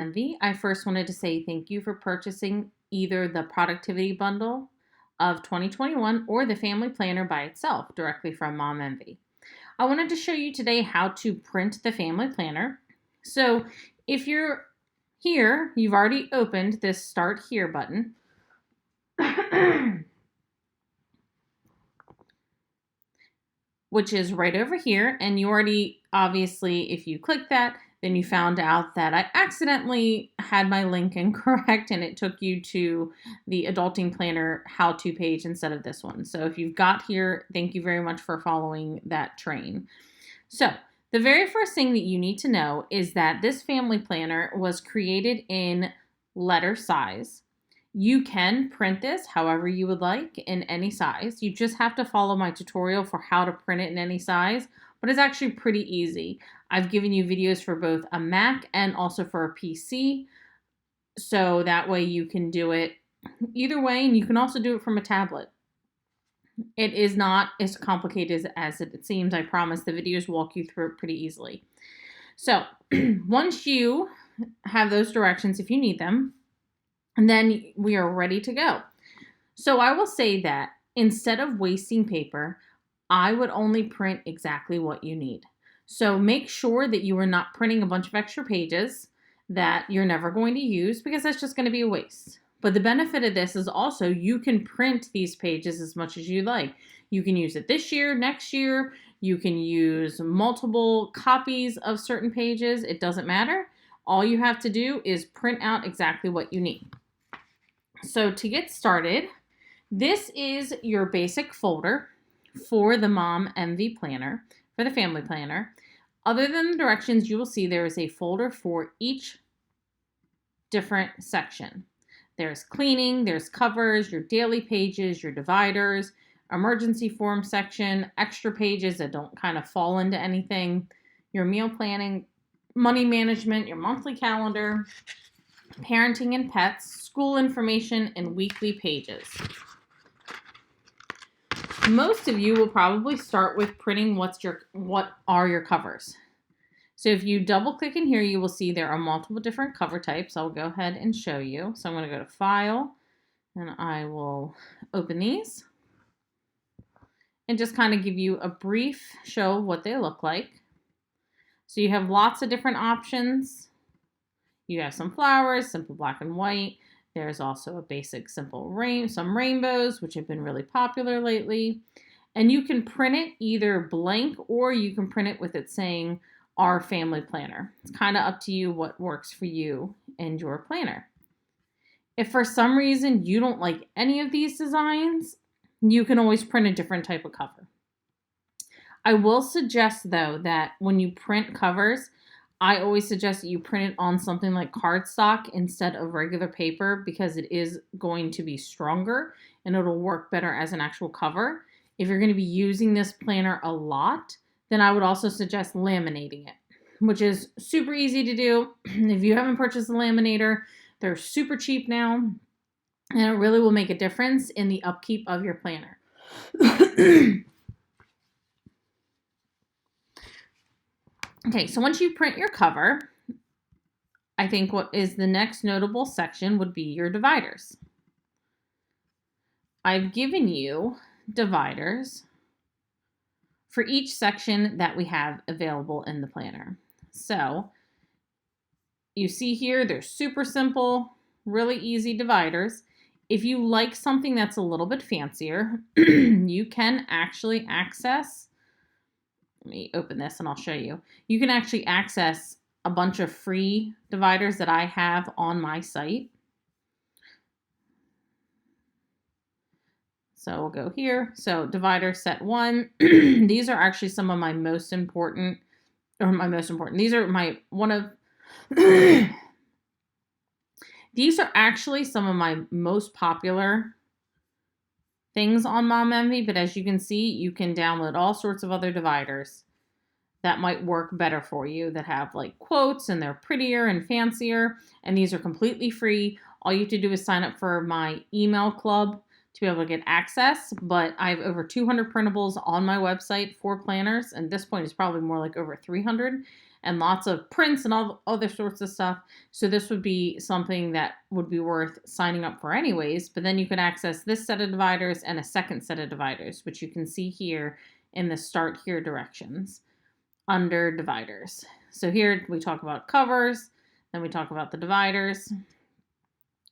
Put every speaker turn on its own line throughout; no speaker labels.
Envy. I first wanted to say thank you for purchasing either the Productivity Bundle of 2021 or the Family Planner by itself directly from Mom Envy. I wanted to show you today how to print the Family Planner. So if you're here, you've already opened this Start Here button. Which is right over here, and you already, obviously, if you click that, then you found out that I accidentally had my link incorrect and it took you to the Adulting Planner how-to page instead of this one. So if you've got here, thank you very much for following that train. So the very first thing that you need to know is that this family planner was created in letter size. You can print this however you would like in any size. You just have to follow my tutorial for how to print it in any size, but it's actually pretty easy. I've given you videos for both a Mac and also for a PC, so that way you can do it either way, and you can also do it from a tablet. It is not as complicated as it seems, I promise. The videos walk you through it pretty easily. So once you have those directions, if you need them, and then we are ready to go. So I will say that instead of wasting paper, I would only print exactly what you need. So make sure that you are not printing a bunch of extra pages that you're never going to use, because that's just going to be a waste. But the benefit of this is also you can print these pages as much as you like. You can use it this year, next year. You can use multiple copies of certain pages. It doesn't matter. All you have to do is print out exactly what you need. So to get started, this is your basic folder for the Mom Envy Planner, for the Family Planner. Other than the directions, you will see there is a folder for each different section. There's cleaning, there's covers, your daily pages, your dividers, emergency form section, extra pages that don't kind of fall into anything, your meal planning, money management, your monthly calendar, parenting and pets, school information, and weekly pages. Most of you will probably start with printing what are your covers. So if you double click in here, you will see there are multiple different cover types. I'll go ahead and show you. So I'm going to go to File, and I will open these and just kind of give you a brief show of what they look like. So you have lots of different options. You have some flowers, simple black and white. There's also a basic simple some rainbows, which have been really popular lately. And you can print it either blank or you can print it with it saying Our Family Planner. It's kind of up to you what works for you and your planner. If for some reason you don't like any of these designs, you can always print a different type of cover. I will suggest, though, that when you print covers, I always suggest that you print it on something like cardstock instead of regular paper, because it is going to be stronger and it'll work better as an actual cover. If you're going to be using this planner a lot, then I would also suggest laminating it, which is super easy to do. If you haven't purchased a laminator, they're super cheap now, and it really will make a difference in the upkeep of your planner. Okay, so once you print your cover, I think what is the next notable section would be your dividers. I've given you dividers for each section that we have available in the planner. So you see here, they're super simple, really easy dividers. If you like something that's a little bit fancier, you can actually access, let me open this and I'll show you. You can actually access a bunch of free dividers that I have on my site. So we'll go here. So divider set 1. These are actually some of my most important, these are these are actually some of my most popular things on Mom Envy, but as you can see, you can download all sorts of other dividers that might work better for you, that have like quotes and they're prettier and fancier, and these are completely free. All you have to do is sign up for my email club to be able to get access, but I have over 200 printables on my website for planners, and at this point it's probably more like over 300, and lots of prints and all other sorts of stuff. So this would be something that would be worth signing up for anyways. But then you can access this set of dividers and a second set of dividers, which you can see here in the Start Here directions under dividers. So here we talk about covers, then we talk about the dividers.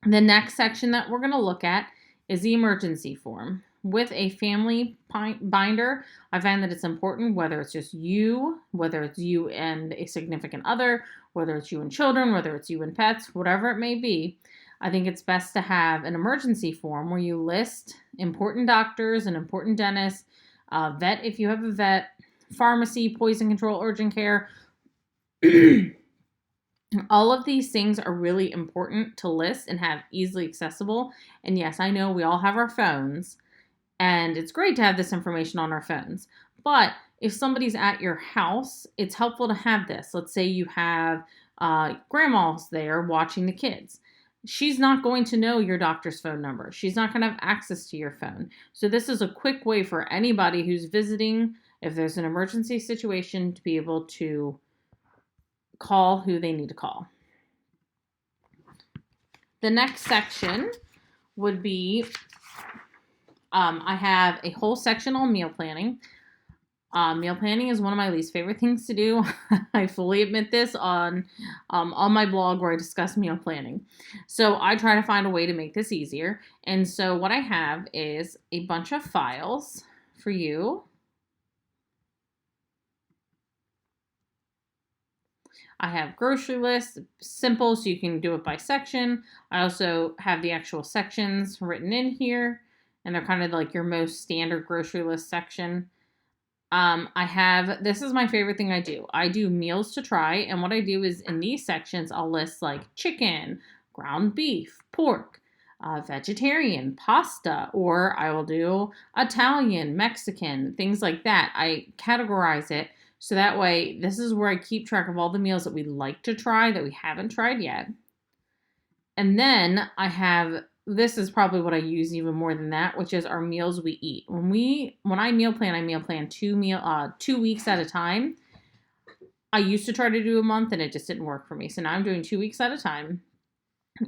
The next section that we're going to look at is the emergency form. With a family binder, I find that it's important, whether it's just you, whether it's you and a significant other, whether it's you and children, whether it's you and pets, whatever it may be. I think it's best to have an emergency form where you list important doctors and important dentists, vet if you have a vet, pharmacy, poison control, urgent care. All of these things are really important to list and have easily accessible. And yes, I know we all have our phones, and it's great to have this information on our phones. But if somebody's at your house, it's helpful to have this. Let's say you have grandma's there watching the kids. She's not going to know your doctor's phone number. She's not going to have access to your phone. So this is a quick way for anybody who's visiting, if there's an emergency situation, to be able to call who they need to call. The next section would be, I have a whole section on meal planning. Meal planning is one of my least favorite things to do. I fully admit this on my blog where I discuss meal planning. So I try to find a way to make this easier. And so what I have is a bunch of files for you. I have grocery lists, simple, so you can do it by section. I also have the actual sections written in here, and they're kind of like your most standard grocery list section. This is my favorite thing I do. I do meals to try, and what I do is in these sections, I'll list like chicken, ground beef, pork, vegetarian, pasta, or I will do Italian, Mexican, things like that. I categorize it. So that way, this is where I keep track of all the meals that we like to try that we haven't tried yet. And then this is probably what I use even more than that, which is our meals we eat. When I meal plan 2 weeks at a time. I used to try to do a month and it just didn't work for me. So now I'm doing 2 weeks at a time.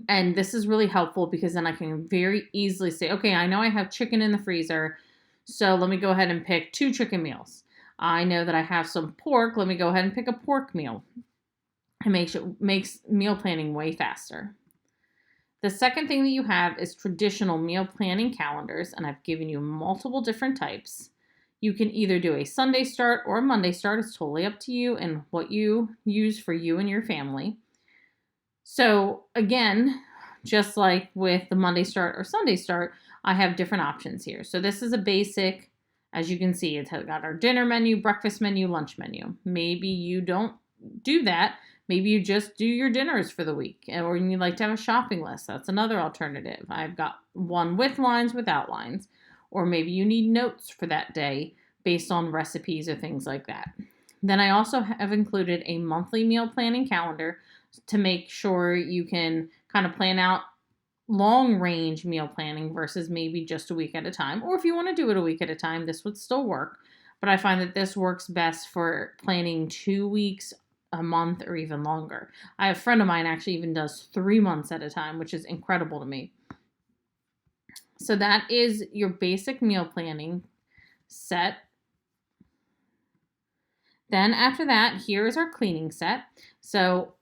And this is really helpful because then I can very easily say, okay, I know I have chicken in the freezer, so let me go ahead and pick 2 chicken meals. I know that I have some pork. Let me go ahead and pick a pork meal. It makes meal planning way faster. The second thing that you have is traditional meal planning calendars, and I've given you multiple different types. You can either do a Sunday start or a Monday start. It's totally up to you and what you use for you and your family. So again, just like with the Monday start or Sunday start, I have different options here. So this is a basic. As you can see, it's got our dinner menu, breakfast menu, lunch menu. Maybe you don't do that. Maybe you just do your dinners for the week, or you like to have a shopping list. That's another alternative. I've got one with lines, without lines, or maybe you need notes for that day based on recipes or things like that. Then I also have included a monthly meal planning calendar to make sure you can kind of plan out long range meal planning versus maybe just a week at a time. Or if you want to do it a week at a time, this would still work. But I find that this works best for planning 2 weeks, a month, or even longer. I have a friend of mine actually even does 3 months at a time, which is incredible to me. So that is your basic meal planning set. Then after that, here is our cleaning set. So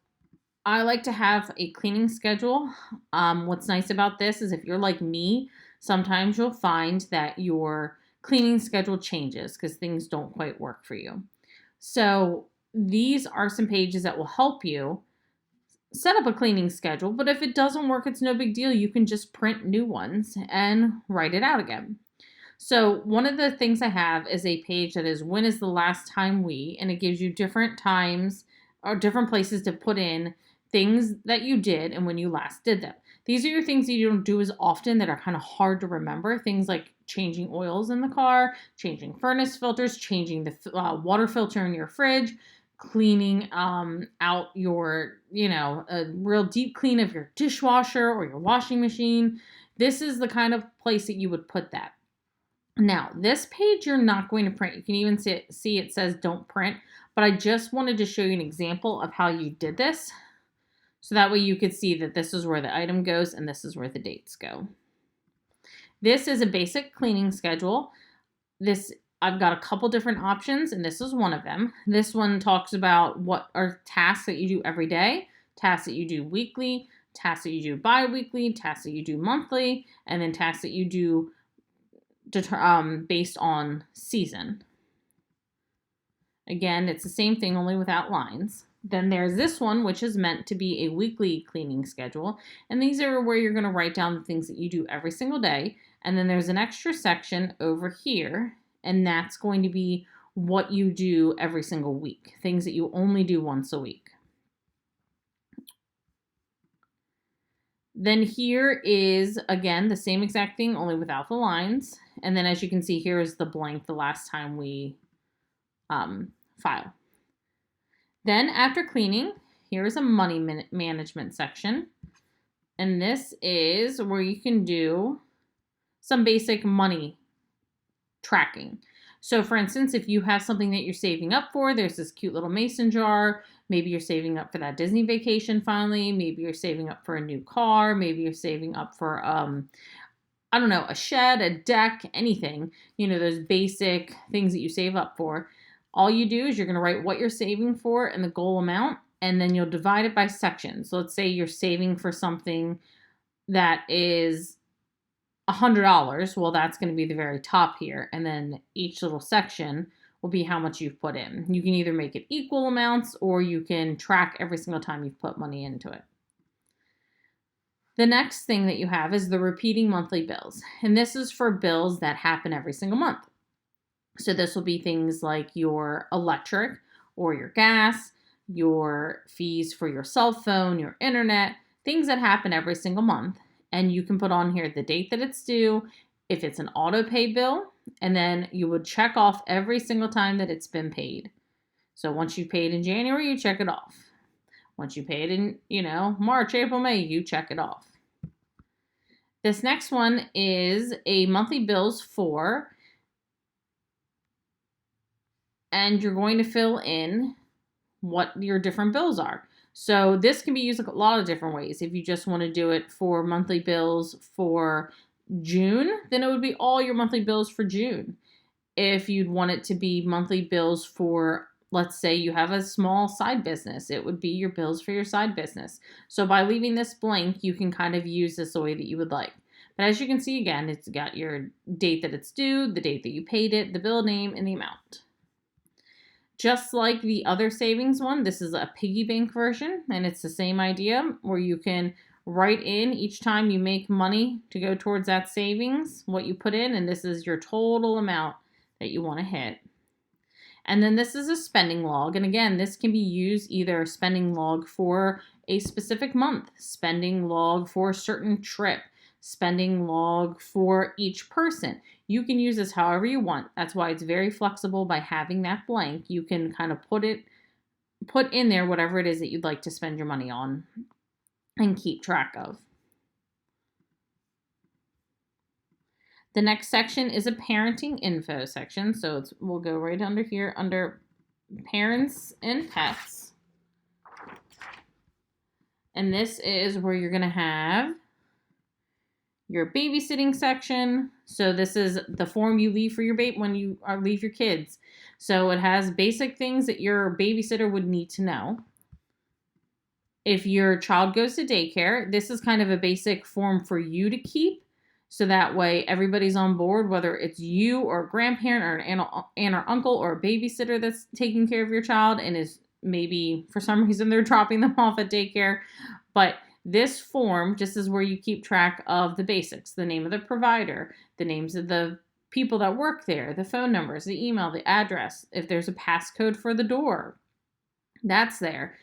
I like to have a cleaning schedule. What's nice about this is if you're like me, sometimes you'll find that your cleaning schedule changes because things don't quite work for you. So these are some pages that will help you set up a cleaning schedule, but if it doesn't work, it's no big deal. You can just print new ones and write it out again. So one of the things I have is a page that is when is the last time and it gives you different times or different places to put in things that you did and when you last did them. These are your things that you don't do as often that are kind of hard to remember. Things like changing oils in the car, changing furnace filters, changing the water filter in your fridge, cleaning out your, a real deep clean of your dishwasher or your washing machine. This is the kind of place that you would put that. Now, this page you're not going to print. You can even see it says don't print, but I just wanted to show you an example of how you did this. So that way you could see that this is where the item goes and this is where the dates go. This is a basic cleaning schedule. I've got a couple different options, and this is one of them. This one talks about what are tasks that you do every day, tasks that you do weekly, tasks that you do bi-weekly, tasks that you do monthly, and then tasks that you do based on season. Again, it's the same thing, only without lines. Then there's this one, which is meant to be a weekly cleaning schedule. And these are where you're going to write down the things that you do every single day. And then there's an extra section over here, and that's going to be what you do every single week, things that you only do once a week. Then here is, again, the same exact thing, only without the lines. And then as you can see, here is the blank the last time we file. Then after cleaning, here's a money management section. And this is where you can do some basic money tracking. So for instance, if you have something that you're saving up for, there's this cute little mason jar. Maybe you're saving up for that Disney vacation finally. Maybe you're saving up for a new car. Maybe you're saving up for, I don't know, a shed, a deck, anything. You know, those basic things that you save up for. All you do is you're going to write what you're saving for and the goal amount, and then you'll divide it by sections. So let's say you're saving for something that is $100. Well, that's going to be the very top here. And then each little section will be how much you've put in. You can either make it equal amounts or you can track every single time you've put money into it. The next thing that you have is the repeating monthly bills. And this is for bills that happen every single month. So this will be things like your electric or your gas, your fees for your cell phone, your internet, things that happen every single month. And you can put on here the date that it's due, if it's an auto pay bill, and then you would check off every single time that it's been paid. So once you paid in January, you check it off. Once you paid in, March, April, May, you check it off. This next one is a monthly bills for, and you're going to fill in what your different bills are. So this can be used a lot of different ways. If you just want to do it for monthly bills for June, then it would be all your monthly bills for June. If you'd want it to be monthly bills for, let's say you have a small side business, it would be your bills for your side business. So by leaving this blank, you can kind of use this the way that you would like. But as you can see, again, it's got your date that it's due, the date that you paid it, the bill name, and the amount. Just like the other savings one, this is a piggy bank version, and it's the same idea where you can write in each time you make money to go towards that savings, what you put in, and this is your total amount that you want to hit. And then this is a spending log, and again, this can be used either a spending log for a specific month, spending log for a certain trip, spending log for each person. You can use this however you want. That's why it's very flexible. By having that blank, you can kind of put in there whatever it is that you'd like to spend your money on and keep track of. The next section is a parenting info section. So we'll go right under here under parents and pets. And this is where you're going to have your babysitting section. So this is the form you leave for your when you leave your kids. So it has basic things that your babysitter would need to know. If your child goes to daycare, this is kind of a basic form for you to keep. So that way everybody's on board, whether it's you or a grandparent or an aunt or uncle or a babysitter that's taking care of your child and is maybe for some reason they're dropping them off at daycare. But this form just is where you keep track of the basics, the name of the provider, the names of the people that work there, the phone numbers, the email, the address, if there's a passcode for the door, that's there.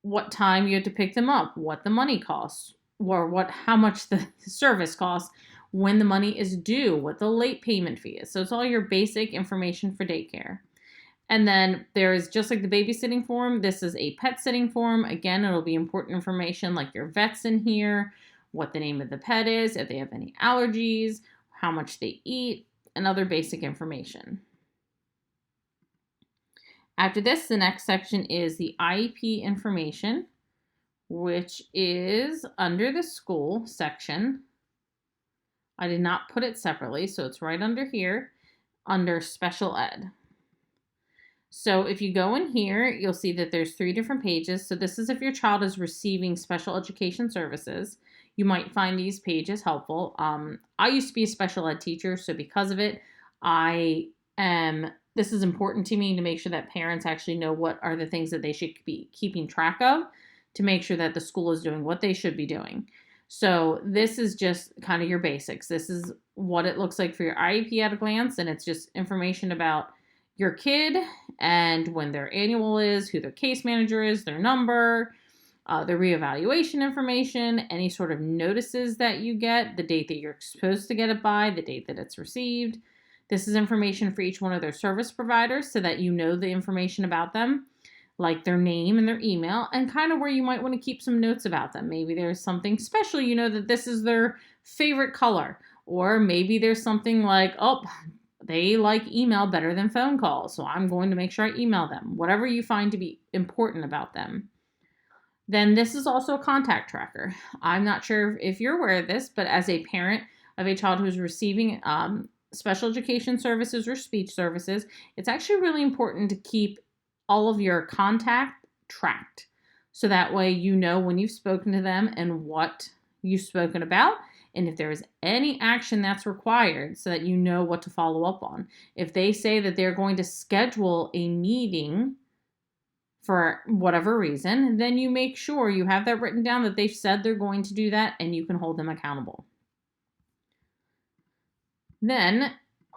What time you have to pick them up, what the money costs, or how much the service costs, when the money is due, what the late payment fee is. So it's all your basic information for daycare. And then there's, just like the babysitting form, this is a pet sitting form. Again, it'll be important information like your vet's in here, what the name of the pet is, if they have any allergies, how much they eat, and other basic information. After this, the next section is the IEP information, which is under the school section. I did not put it separately, so it's right under here, under special ed. So if you go in here, you'll see that there's 3 different pages. So this is if your child is receiving special education services. You might find these pages helpful. I used to be a special ed teacher, so because of it, this is important to me to make sure that parents actually know what are the things that they should be keeping track of to make sure that the school is doing what they should be doing. So this is just kind of your basics. This is what it looks like for your IEP at a glance, and it's just information about your kid and when their annual is, who their case manager is, their number, their reevaluation information, any sort of notices that you get, the date that you're supposed to get it by, the date that it's received. This is information for each one of their service providers so that you know the information about them, like their name and their email, and kind of where you might want to keep some notes about them. Maybe there's something special, you know, that this is their favorite color. Or maybe there's something like, oh, they like email better than phone calls, so I'm going to make sure I email them. Whatever you find to be important about them. Then this is also a contact tracker. I'm not sure if you're aware of this, but as a parent of a child who's receiving special education services or speech services, it's actually really important to keep all of your contact tracked. So that way you know when you've spoken to them and what you've spoken about, and if there is any action that's required so that you know what to follow up on. If they say that they're going to schedule a meeting for whatever reason, then you make sure you have that written down that they've said they're going to do that and you can hold them accountable. Then,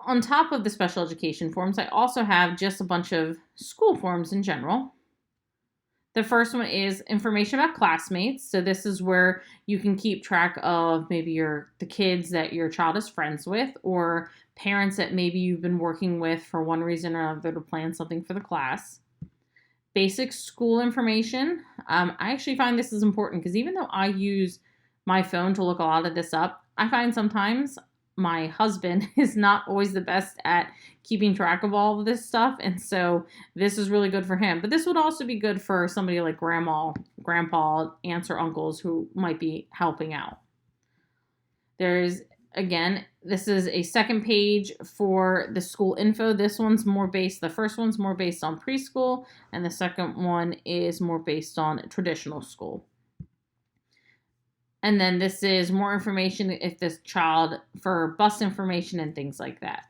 on top of the special education forms, I also have just a bunch of school forms in general. The first one is information about classmates. So this is where you can keep track of maybe the kids that your child is friends with, or parents that maybe you've been working with for one reason or another to plan something for the class. Basic school information. I actually find this is important because even though I use my phone to look a lot of this up, I find sometimes my husband is not always the best at keeping track of all of this stuff, and so this is really good for him. But this would also be good for somebody like grandma, grandpa, aunts, or uncles who might be helping out. This is a second page for the school info. The first one's more based on preschool, and the second one is more based on traditional school. And then this is more information if this child for bus information and things like that.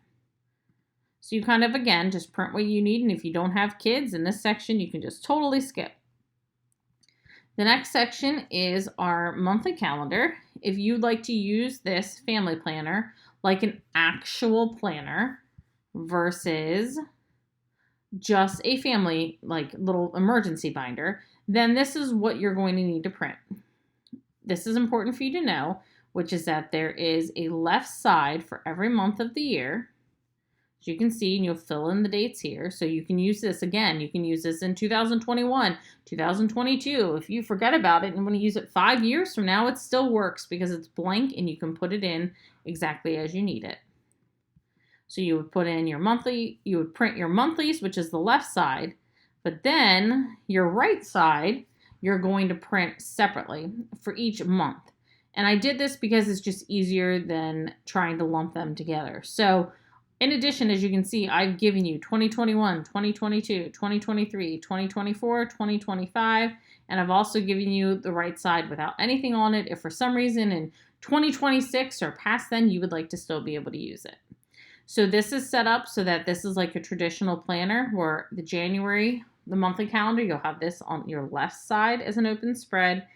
So you kind of, again, just print what you need. And if you don't have kids in this section, you can just totally skip. The next section is our monthly calendar. If you'd like to use this family planner like an actual planner versus just a family, like little emergency binder, then this is what you're going to need to print. This is important for you to know, which is that there is a left side for every month of the year. As you can see, and you'll fill in the dates here. So you can use this again. You can use this in 2021, 2022. If you forget about it and want to use it 5 years from now, it still works because it's blank and you can put it in exactly as you need it. So you would put in your monthly, you would print your monthlies, which is the left side, but then your right side, you're going to print separately for each month. And I did this because it's just easier than trying to lump them together. So in addition, as you can see, I've given you 2021, 2022, 2023, 2024, 2025, and I've also given you the right side without anything on it if for some reason in 2026 or past then you would like to still be able to use it. So this is set up so that this is like a traditional planner where the monthly calendar, you'll have this on your left side as an open spread,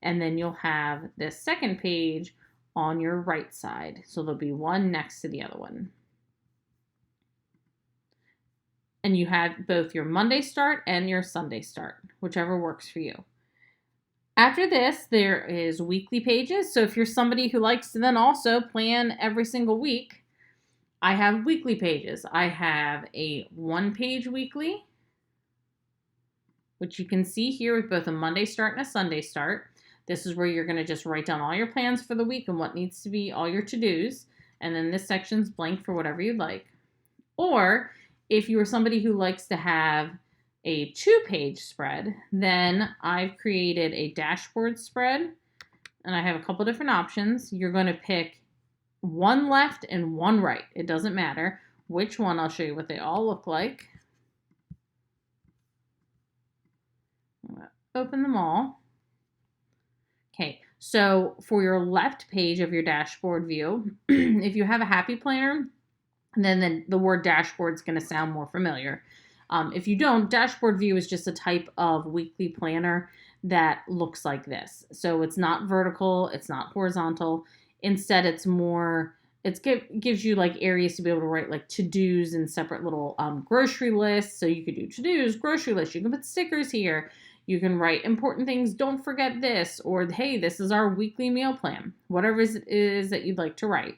and then you'll have this second page on your right side. So there'll be one next to the other one. And you have both your Monday start and your Sunday start, whichever works for you. After this, there is weekly pages. So if you're somebody who likes to then also plan every single week, I have weekly pages. I have a 1-page weekly, which you can see here with both a Monday start and a Sunday start. This is where you're going to just write down all your plans for the week and what needs to be all your to-dos. And then this section's blank for whatever you'd like. Or if you are somebody who likes to have a 2-page spread, then I've created a dashboard spread, and I have a couple different options. You're going to pick one left and one right. It doesn't matter which one. I'll show you what they all look like. Open them all. Okay, so for your left page of your dashboard view, if you have a happy planner, then the word dashboard is going to sound more familiar. If you don't, dashboard view is just a type of weekly planner that looks like this. So it's not vertical, it's not horizontal. Instead, it's more, gives you like areas to be able to write like to-dos and separate little grocery lists. So you could do to-dos, grocery lists. You can put stickers here. You can write important things, don't forget this, or hey, this is our weekly meal plan, whatever it is that you'd like to write.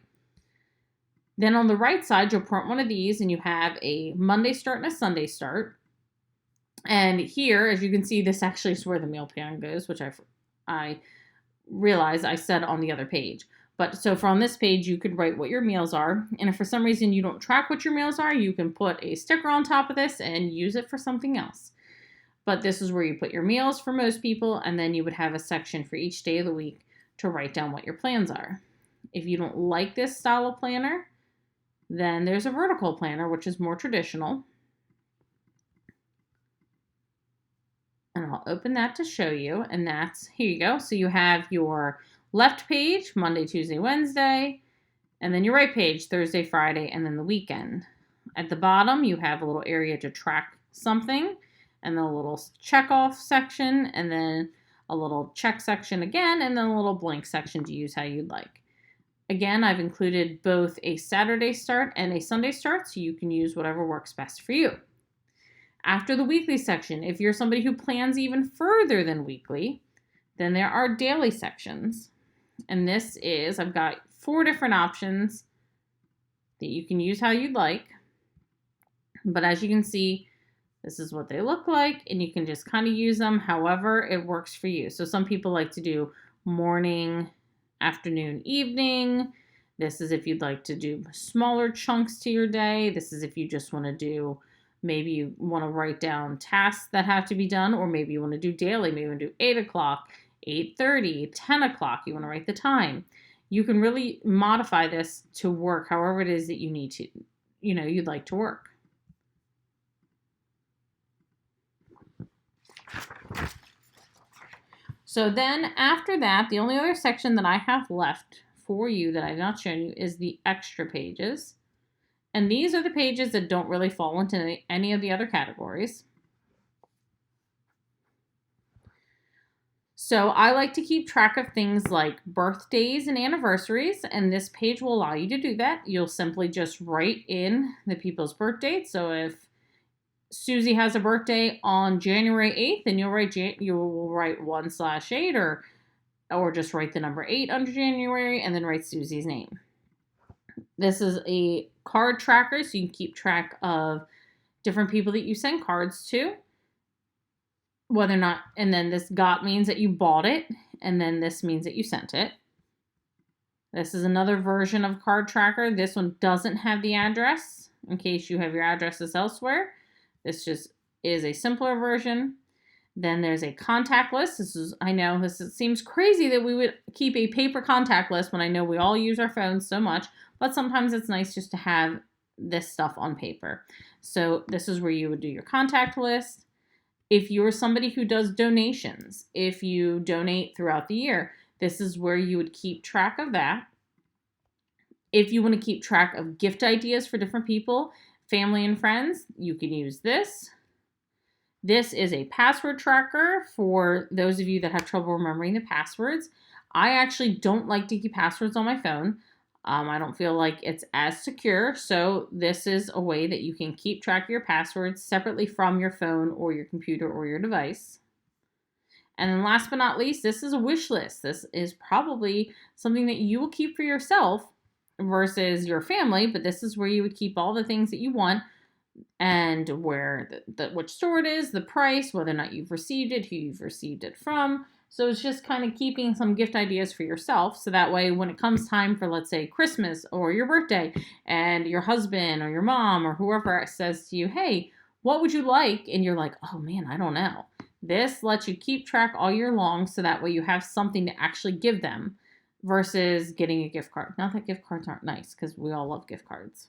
Then on the right side, you'll print one of these and you have a Monday start and a Sunday start. And here, as you can see, this actually is where the meal plan goes, which I realized I said on the other page. But so for on this page, you could write what your meals are. And if for some reason you don't track what your meals are, you can put a sticker on top of this and use it for something else. But this is where you put your meals for most people, and then you would have a section for each day of the week to write down what your plans are. If you don't like this style of planner, then there's a vertical planner, which is more traditional. And I'll open that to show you, and that's, here you go. So you have your left page, Monday, Tuesday, Wednesday, and then your right page, Thursday, Friday, and then the weekend. At the bottom, you have a little area to track something, and then a little check off section, and then a little check section again, and then a little blank section to use how you'd like. Again, I've included both a Saturday start and a Sunday start, so you can use whatever works best for you. After the weekly section, if you're somebody who plans even further than weekly, then there are daily sections. And this is, I've got 4 different options that you can use how you'd like. But as you can see, this is what they look like, and you can just kind of use them however it works for you. So some people like to do morning, afternoon, evening. This is if you'd like to do smaller chunks to your day. This is if you just want to do, maybe you want to write down tasks that have to be done, or maybe you want to do daily. Maybe you want to do 8 o'clock, 8:30, 10 o'clock. You want to write the time. You can really modify this to work however it is that you need to, you'd like to work. So then after that, the only other section that I have left for you that I've not shown you is the extra pages. And these are the pages that don't really fall into any of the other categories. So I like to keep track of things like birthdays and anniversaries, and this page will allow you to do that. You'll simply just write in the people's birth dates. So if Susie has a birthday on January 8th, and you will write 1/8, or just write the number 8 under January and then write Susie's name. This is a card tracker, so you can keep track of different people that you send cards to, whether or not, and then this got means that you bought it, and then this means that you sent it. This is another version of card tracker. This one doesn't have the address in case you have your addresses elsewhere. This just is a simpler version. Then there's a contact list. I know this seems crazy that we would keep a paper contact list when I know we all use our phones so much, but sometimes it's nice just to have this stuff on paper. So this is where you would do your contact list. If you're somebody who does donations, if you donate throughout the year, this is where you would keep track of that. If you want to keep track of gift ideas for different people, family and friends, you can use this. This is a password tracker for those of you that have trouble remembering the passwords. I actually don't like to keep passwords on my phone. I don't feel like it's as secure. So this is a way that you can keep track of your passwords separately from your phone or your computer or your device. And then last but not least, this is a wish list. This is probably something that you will keep for yourself versus your family, but this is where you would keep all the things that you want and where which store it is, the price, whether or not you've received it, who you've received it from. So it's just kind of keeping some gift ideas for yourself. So that way, when it comes time for, let's say, Christmas or your birthday, and your husband or your mom or whoever says to you, hey, what would you like? And you're like, oh man, I don't know. This lets you keep track all year long so that way you have something to actually give them versus getting a gift card. Not that gift cards aren't nice because we all love gift cards.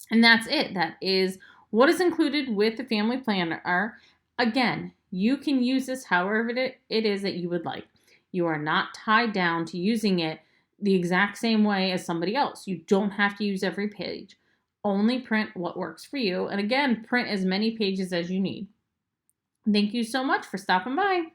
And that's it. That is what is included with the family planner. Again, you can use this however it is that you would like. You are not tied down to using it the exact same way as somebody else. You don't have to use every page. Only print what works for you. And again, print as many pages as you need. Thank you so much for stopping by.